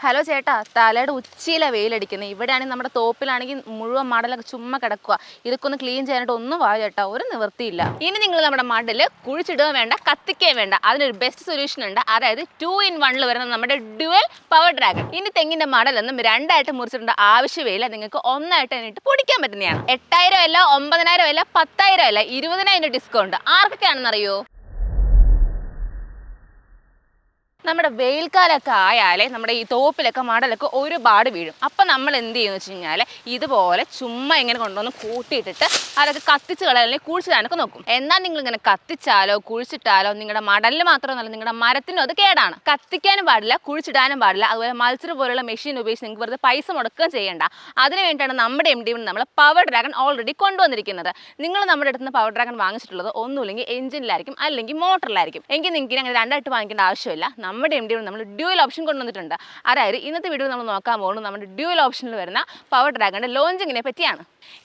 Hello ചേട്ടാ, തലയുടെ ഉച്ചയിലെ വെയിലടിക്കുന്നത്. ഇവിടെയാണെങ്കിൽ നമ്മുടെ തോപ്പിലാണെങ്കിൽ മുഴുവൻ മടലൊക്കെ ചുമ്മാ കിടക്കുക. ഇതൊക്കെ ഒന്ന് ക്ലീൻ ചെയ്യാനായിട്ട് ഒന്നും വാ ചേട്ടാ, ഒരു നിവൃത്തിയില്ല. ഇനി നിങ്ങൾ നമ്മുടെ മടൽ കുഴിച്ചിടുക വേണ്ട, കത്തിക്കുകയും വേണ്ട. അതിനൊരു ബെസ്റ്റ് സൊല്യൂഷൻ ഉണ്ട്. അതായത് 2-in-1 വരുന്ന നമ്മുടെ ഡ്യുവൽ പവർ ഡ്രാഗൺ. ഇനി തെങ്ങിന്റെ മടലൊന്നും രണ്ടായിട്ട് മുറിച്ചിടേണ്ട ആവശ്യമില്ല. നിങ്ങൾക്ക് ഒന്നായിട്ട് അതിനിട്ട് പൊടിക്കാൻ പറ്റുന്നതാണ്. 8000 അല്ല, 9000 അല്ല, 10000 അല്ല, 20,000 ഡിസ്കൗണ്ട്. ആർക്കൊക്കെയാണെന്നറിയോ? നമ്മുടെ വെയിൽക്കാലൊക്കെ ആയാലേ നമ്മുടെ ഈ തോപ്പിലൊക്കെ മടലൊക്കെ ഒരുപാട് വീഴും. അപ്പം നമ്മൾ എന്ത് ചെയ്യുമെന്ന് വെച്ച് കഴിഞ്ഞാൽ ഇതുപോലെ ചുമ്മാ ഇങ്ങനെ കൊണ്ടുവന്ന് കൂട്ടിയിട്ടിട്ട് അതൊക്കെ കത്തിച്ച് കളയാൻ കുഴിച്ചിടാനൊക്കെ നോക്കും. എന്നാൽ നിങ്ങളിങ്ങനെ കത്തിച്ചാലോ കുഴിച്ചിട്ടാലോ നിങ്ങളുടെ മടലിന് മാത്രമല്ല നിങ്ങളുടെ മരത്തിനും അത് കേടാണ്. കത്തിക്കാനും പാടില്ല, കുഴിച്ചിടാനും പാടില്ല. അതുപോലെ മത്സര പോലുള്ള മെഷീൻ ഉപയോഗിച്ച് നിങ്ങൾക്ക് വെറുതെ പൈസ മുടക്കുകയും ചെയ്യേണ്ട. അതിന് വേണ്ടിയിട്ടാണ് നമ്മുടെ MD നമ്മൾ പവർ ഡ്രാഗൺ ഓൾറെഡി കൊണ്ടുവന്നിരിക്കുന്നത്. നിങ്ങൾ നമ്മുടെ അടുത്ത് നിന്ന് പവർ ഡ്രാഗൺ വാങ്ങിച്ചിട്ടുള്ളത് ഒന്നുമില്ലെങ്കിൽ എഞ്ചിനിലായിരിക്കും, അല്ലെങ്കിൽ മോട്ടറിലായിരിക്കും. എങ്കിൽ നിങ്ങൾക്ക് അങ്ങനെ രണ്ടായിട്ട് വാങ്ങിക്കേണ്ട ആവശ്യമില്ല. നമ്മുടെ MD നമ്മൾ ഡ്യുവൽ ഓപ്ഷൻ കൊണ്ടുവന്നിട്ടുണ്ട്. അതായത് ഇന്നത്തെ വീഡിയോ നമ്മൾ നോക്കാൻ പോകുന്നത് നമ്മുടെ ഡ്യുവൽ ഓപ്ഷനിൽ വരുന്ന പവർ ഡ്രാഗണിന്റെ ലോഞ്ചിങ്ങിനെ പറ്റിയാണ്.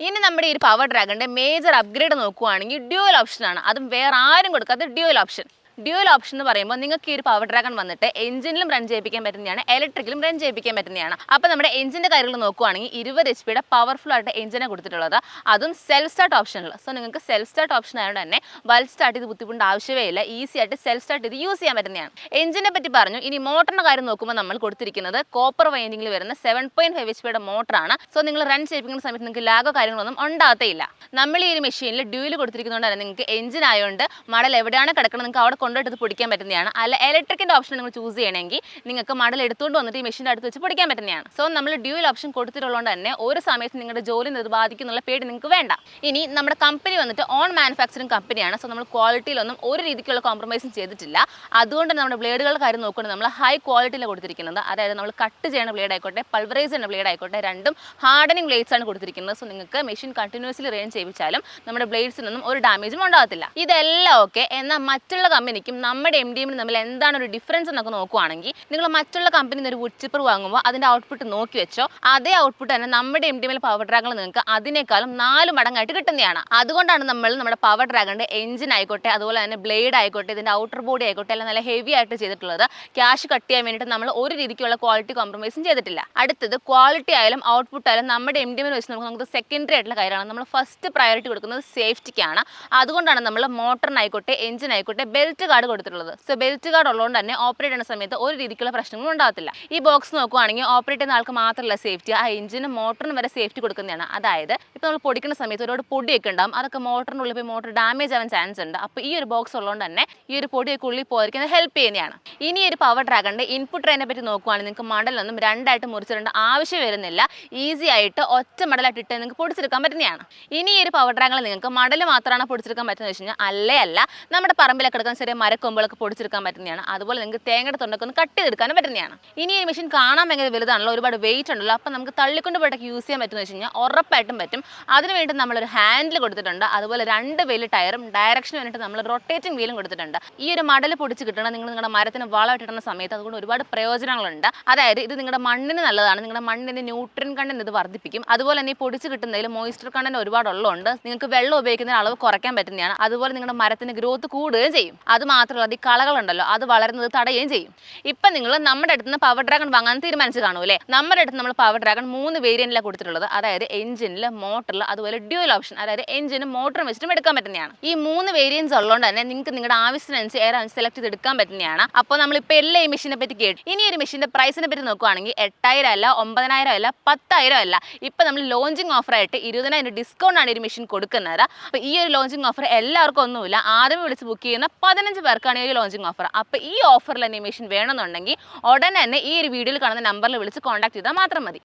ഇനി നമ്മുടെ ഈ പവർ ഡ്രാഗണിന്റെ മേജർ അപ്ഗ്രേഡ് നോക്കുകയാണെങ്കിൽ ഡ്യുവൽ ഓപ്ഷനാണ്. അതും വേറെ ആരും കൊടുക്കാത്ത ഡ്യുവൽ ഓപ്ഷൻ. ഡ്യുവൽ ഓപ്ഷൻ എന്ന് പറയുമ്പോൾ നിങ്ങൾക്ക് ഈ ഒരു പവർ ഡ്രാഗൺ വന്നിട്ട് എഞ്ചിനിലും റൺ ചെയ്യിപ്പിക്കാൻ പറ്റുന്നതാണ്, ഇലക്ട്രിക്കലും റൺ ചെയ്യിപ്പിക്കാൻ പറ്റുന്നതാണ്. അപ്പോൾ നമ്മുടെ എഞ്ചിൻ്റെ കാര്യങ്ങൾ നോക്കുകയാണെങ്കിൽ 20 HP പവർഫുൾ ആയിട്ട് എഞ്ചിനെ കൊടുത്തിട്ടുള്ളത്, അതും സെൽഫ് സ്റ്റാർട്ട് ഓപ്ഷനിൽ. സോ നിങ്ങൾക്ക് സെൽഫ് സ്റ്റാർട്ട് ഓപ്ഷൻ ആയതുകൊണ്ട് തന്നെ ബൾബ് സ്റ്റാർട്ട് ചെയ്ത് ബുദ്ധിമുട്ട് ആവശ്യമേ ഇല്ല. ഈസി ആയിട്ട് സെൽഫ് സ്റ്റാർട്ട് ചെയ്ത് യൂസ് ചെയ്യാൻ പറ്റുന്നതാണ്. എഞ്ചിനെ പറ്റി പറഞ്ഞു. ഇനി മോട്ടറിന്റെ കാര്യം നോക്കുമ്പോൾ നമ്മൾ കൊടുത്തിരിക്കുന്നത് കോപ്പർ വൈൻഡിങ്ങിൽ വരുന്ന 7.5 HP മോട്ടറാണ്. സോ നിങ്ങൾ റൺ ചെയ്യിപ്പിക്കുന്ന സമയത്ത് നിങ്ങൾക്ക് ലാഗോ കാര്യങ്ങളൊന്നും ഉണ്ടാകത്തേയില്ല. നമ്മൾ ഈ ഒരു മെഷീനിൽ ഡ്യുവൽ കൊടുത്തിരിക്കുന്നതുകൊണ്ട് തന്നെ നിങ്ങൾക്ക് എഞ്ചിൻ ആയതുകൊണ്ട് മടൽ എവിടെയാണ് കിടക്കുന്നത് നിങ്ങൾക്ക് അവിടെ കൊണ്ടുപോയിട്ട് പൊടിക്കാൻ പറ്റുന്നതാണ്. അല്ല ഇലക്ട്രിക്കിന്റെ ഓപ്ഷൻ നിങ്ങൾ ചൂസ് ചെയ്യണമെങ്കിൽ നിങ്ങൾക്ക് മടൽ എടുത്തുകൊണ്ട് വന്നിട്ട് ഈ മെഷീൻ്റെ അടുത്ത് വെച്ച് പൊടിക്കാൻ പറ്റുന്നതാണ്. സോ നമ്മൾ ഡ്യുവൽ ഓപ്ഷൻ കൊടുത്തിട്ടുള്ളതുകൊണ്ട് തന്നെ ഒരു സമയത്ത് നിങ്ങളുടെ ജോലി നിർബാധിക്കുന്നുള്ള പേടി നിങ്ങൾക്ക് വേണ്ട. ഇനി നമ്മുടെ കമ്പനി വന്നിട്ട് ഓൺ മാനുഫാക്ചറിങ് കമ്പനിയാണ്. സോ നമ്മൾ ക്വാളിറ്റിയിലൊന്നും ഒരു രീതിക്കുള്ള കോംപ്രമൈസും ചെയ്തിട്ടില്ല. അതുകൊണ്ട് നമ്മുടെ ബ്ലേഡുകളുടെ കാര്യം നോക്കുകയാണെങ്കിൽ നമ്മൾ ഹൈ ക്വാളിറ്റിയിലാണ് കൊടുത്തിരിക്കുന്നത്. അതായത് നമ്മൾ കട്ട് ചെയ്യുന്ന ബ്ലേഡ് ആയിക്കോട്ടെ, പൾവറൈസ് ചെയ്യുന്ന ബ്ലേഡ് ആയിക്കോട്ടെ, രണ്ടും ഹാർഡനിങ് ബ്ലേഡ്സ് ആണ് കൊടുത്തിരിക്കുന്നത്. സോ നിങ്ങൾക്ക് മെഷീൻ കണ്ടിന്യൂസ്ലി റൺ ചെയ്യിച്ചാലും നമ്മുടെ ബ്ലേഡ്സിനൊന്നും ഒരു ഡാമേജും ഉണ്ടാകത്തില്ല. ഇതെല്ലാം ഓക്കെ. എന്നാൽ മറ്റുള്ള കമ്പനിക്കും നമ്മുടെ MD തമ്മിൽ എന്താണ് ഒരു ഡിഫറൻസ് എന്നൊക്കെ നോക്കുകയാണെങ്കിൽ നിങ്ങൾ മറ്റുള്ള കമ്പനിയിൽ നിന്ന് ഒരു വുഡ് ചിപ്പർ വാങ്ങുമ്പോൾ അതിന്റെ ഔട്ട്പുട്ട് നോക്കി വെച്ചോ, അതേ ഔട്ട്പുട്ട് തന്നെ നമ്മുടെ MD പവർ ഡ്രാഗൺ നിങ്ങൾക്ക് അതിനേക്കാളും 4 മടങ്ങായിട്ട് കിട്ടുന്നതാണ്. അതുകൊണ്ടാണ് നമ്മൾ നമ്മുടെ പവർ ഡ്രാഗണിന്റെ എഞ്ചിൻ ആയിക്കോട്ടെ, അതുപോലെ തന്നെ ബ്ലേഡ് ആയിക്കോട്ടെ, ഇതിന്റെ ഔട്ടർ ബോഡി ആയിക്കോട്ടെ എല്ലാം നല്ല ഹെവി ആയിട്ട് ചെയ്തിട്ടുള്ളത്. ക്യാഷ് കട്ട് ചെയ്യാൻ വേണ്ടിയിട്ട് നമ്മൾ ഒരു രീതിക്കുള്ള ക്വാളിറ്റി കോംപ്രമൈസും ചെയ്തിട്ടില്ല. അടുത്തത് ക്വാളിറ്റി ആയാലും ഔട്ട്പുട്ട് ആയാലും നമ്മുടെ MD വെച്ച് നമുക്ക് സെക്കൻഡറി ആയിട്ടുള്ള കാര്യമാണ്. നമ്മൾ ഫസ്റ്റ് പ്രയോറിറ്റി കൊടുക്കുന്നത് സേഫ്റ്റിക്കാണ്. അതുകൊണ്ടാണ് നമ്മൾ മോട്ടറിനായിക്കോട്ടെ, എഞ്ചിൻ ആയിക്കോട്ടെ ബെൽറ്റ് ഗാർഡ് കൊടുത്തിട്ടുള്ളത്. സോ ബെൽറ്റ് ഗാർഡ് ഉള്ളതുകൊണ്ട് തന്നെ ഓപ്പറേറ്റ് ചെയ്യുന്ന സമയത്ത് ഒരു രീതിക്കുള്ള പ്രശ്നങ്ങളും ഉണ്ടാകത്തില്ല. ഈ ബോക്സ് നോക്കുകയാണെങ്കിൽ ഓപ്പറേറ്റ് ചെയ്യുന്ന ആൾക്ക് മാത്രമല്ല സേഫ്റ്റി, ആ എഞ്ചിനും മോട്ടറിനും വരെ സേഫ്റ്റി കൊടുക്കുന്നതാണ്. അതായത് ഇപ്പോൾ നമ്മൾ പൊടിക്കുന്ന സമയത്ത് ഒരുപാട് പൊടിയൊക്കെ ഉണ്ടാകും, അതൊക്കെ മോട്ടറിനുള്ളിൽ പോയി മോട്ടർ ഡാമേജ് ആവാൻ ചാൻസ് ഉണ്ട്. അപ്പോൾ ഈ ഒരു ബോക്സ് ഉള്ളതുകൊണ്ട് തന്നെ ഈ ഒരു പൊടിയൊക്കെ ഉള്ളിൽ പോയിരിക്കുന്നത് ഹെൽപ്പ് ചെയ്യുന്നതാണ്. ഇനി ഒരു പവർ ഡ്രാഗണിന്റെ ഇൻപുട്ട് ട്രെയിനെ പറ്റി നോക്കുകയാണെങ്കിൽ നിങ്ങൾക്ക് മടലൊന്നും രണ്ടായിട്ട് മുറിച്ചിടേണ്ട ആവശ്യം വരുന്നില്ല. ഈസി ആയിട്ട് ഒറ്റ മടലായിട്ട് ഇട്ട് നിങ്ങൾക്ക് പൊടിച്ചെടുക്കാൻ പറ്റുന്നതാണ്. ഇനി ഒരു പവർ ഡ്രാഗണിൽ നിങ്ങൾക്ക് മടൽ മാത്രമാണ് പൊടിച്ചെടുക്കാൻ പറ്റുന്നത് വെച്ച് കഴിഞ്ഞാൽ അല്ല നമ്മുടെ പറമ്പിലൊക്കെ എടുക്കാൻ ചെറിയ മരക്കൊമ്പുകളൊക്കെ പൊടിച്ചെടുക്കാൻ പറ്റുന്നതാണ്. അതുപോലെ നിങ്ങൾക്ക് തേങ്ങയുടെ തൊണ്ടൊക്കെ ഒന്ന് കട്ട് ചെയ്തെടുക്കാനും പറ്റുന്നതാണ്. ഇനി ഈ മെഷീൻ കാണാൻ ഭയങ്കര വലുതാണല്ലോ, ഒരുപാട് വെയിറ്റ് ഉണ്ടല്ലോ. അപ്പം നമുക്ക് തള്ളിക്കൊണ്ട് പോയിട്ടൊക്കെ യൂസ് ചെയ്യാൻ പറ്റുമെന്ന് വെച്ച് കഴിഞ്ഞാൽ ഉറപ്പായിട്ടും പറ്റും. അതിനുവേണ്ടി നമ്മളൊരു ഹാൻഡിൽ കൊടുത്തിട്ടുണ്ട്. അതുപോലെ 2 വീൽ ടയറും ഡയറക്ഷന് വേണ്ടിയിട്ട് നമ്മൾ റൊട്ടേറ്റിംഗ് വീലും കൊടുത്തിട്ടുണ്ട്. ഈ ഒരു മടൽ പൊടിച്ച് കിട്ടണം നിങ്ങൾ നിങ്ങളുടെ മരത്തിന് വളമിട്ടിടുന്ന സമയത്ത് അതുകൊണ്ട് ഒരുപാട് പ്രയോജനങ്ങളുണ്ട്. അതായത് ഇത് നിങ്ങളുടെ മണ്ണിന് നല്ലതാണ്. നിങ്ങളുടെ മണ്ണിന്റെ ന്യൂട്രിയൻ കണ്ടന്റ് ഇത് വർദ്ധിപ്പിക്കും. അതുപോലെ തന്നെ ഈ പൊടിച്ച് കിട്ടുന്നതിൽ മോയ്സ്ചർ കണ്ടന്റ് ഒരുപാട് ഉള്ളതുകൊണ്ട് നിങ്ങൾക്ക് വെള്ളം ഉപയോഗിക്കുന്ന അളവ് കുറയ്ക്കാൻ പറ്റുന്നതാണ്. അതുപോലെ നിങ്ങളുടെ മരത്തിന്റെ ഗ്രോത്ത് കൂടുകയും ചെയ്യും. അത് മാത്രമല്ല ഈ കളകളുണ്ടല്ലോ അത് വളരുന്നത് തടയുകയും ചെയ്യും. ഇപ്പം നിങ്ങൾ നമ്മുടെ അടുത്ത് നിന്ന് പവർ ഡ്രാഗൺ വാങ്ങാൻ തീരുമാനിച്ച് കാണൂല്ലേ? നമ്മുടെ അടുത്ത് നമ്മൾ പവർ ഡ്രാഗൺ 3 വേരിയന്റിലാണ് കൊടുത്തിട്ടുള്ളത്. അതായത് എഞ്ചിനിൽ, മോട്ടറിൽ, അതുപോലെ ഡ്യുവൽ ഓപ്ഷൻ, അതായത് എഞ്ചിനും മോട്ടറും വെച്ചിട്ടും എടുക്കാൻ പറ്റുന്നതാണ്. ഈ 3 വേരിയൻസ് ഉള്ളതുകൊണ്ട് തന്നെ നിങ്ങൾക്ക് നിങ്ങളുടെ ആവശ്യത്തിനനുസരിച്ച് ഏതാണ് സെലക്ട് ചെയ്ത് എടുക്കാൻ പറ്റുന്നതാണ്. അപ്പോൾ നമ്മളിപ്പോൾ എല്ലാ ഈ മെഷീനെ പറ്റി കേട്ടു. ഇനി ഒരു മെഷീന്റെ പ്രൈസിനെ പറ്റി നോക്കുകയാണെങ്കിൽ 8000 അല്ല, 9000 അല്ല, 10000 അല്ല. ഇപ്പം നമ്മൾ ലോഞ്ചിങ് ഓഫറായിട്ട് 20,000 ഡിസ്കൗണ്ട് ആണ് ഈ മെഷീൻ കൊടുക്കുന്നത്. അപ്പോൾ ഈ ഒരു ലോഞ്ചിങ് ഓഫർ എല്ലാവർക്കും ഒന്നുമില്ല. ആദ്യമേ വിളിച്ച് ബുക്ക് ചെയ്യുന്ന 15 പേർക്കാണ് ഈ ഒരു ലോഞ്ചിങ് ഓഫർ. അപ്പോൾ ഈ ഓഫറിൽ അനിമേഷൻ വേണമെന്നുണ്ടെങ്കിൽ ഉടനെ തന്നെ ഈ ഒരു വീഡിയോയിൽ കാണുന്ന നമ്പറിൽ വിളിച്ച് കോൺടാക്ട് ചെയ്താൽ മാത്രം മതി.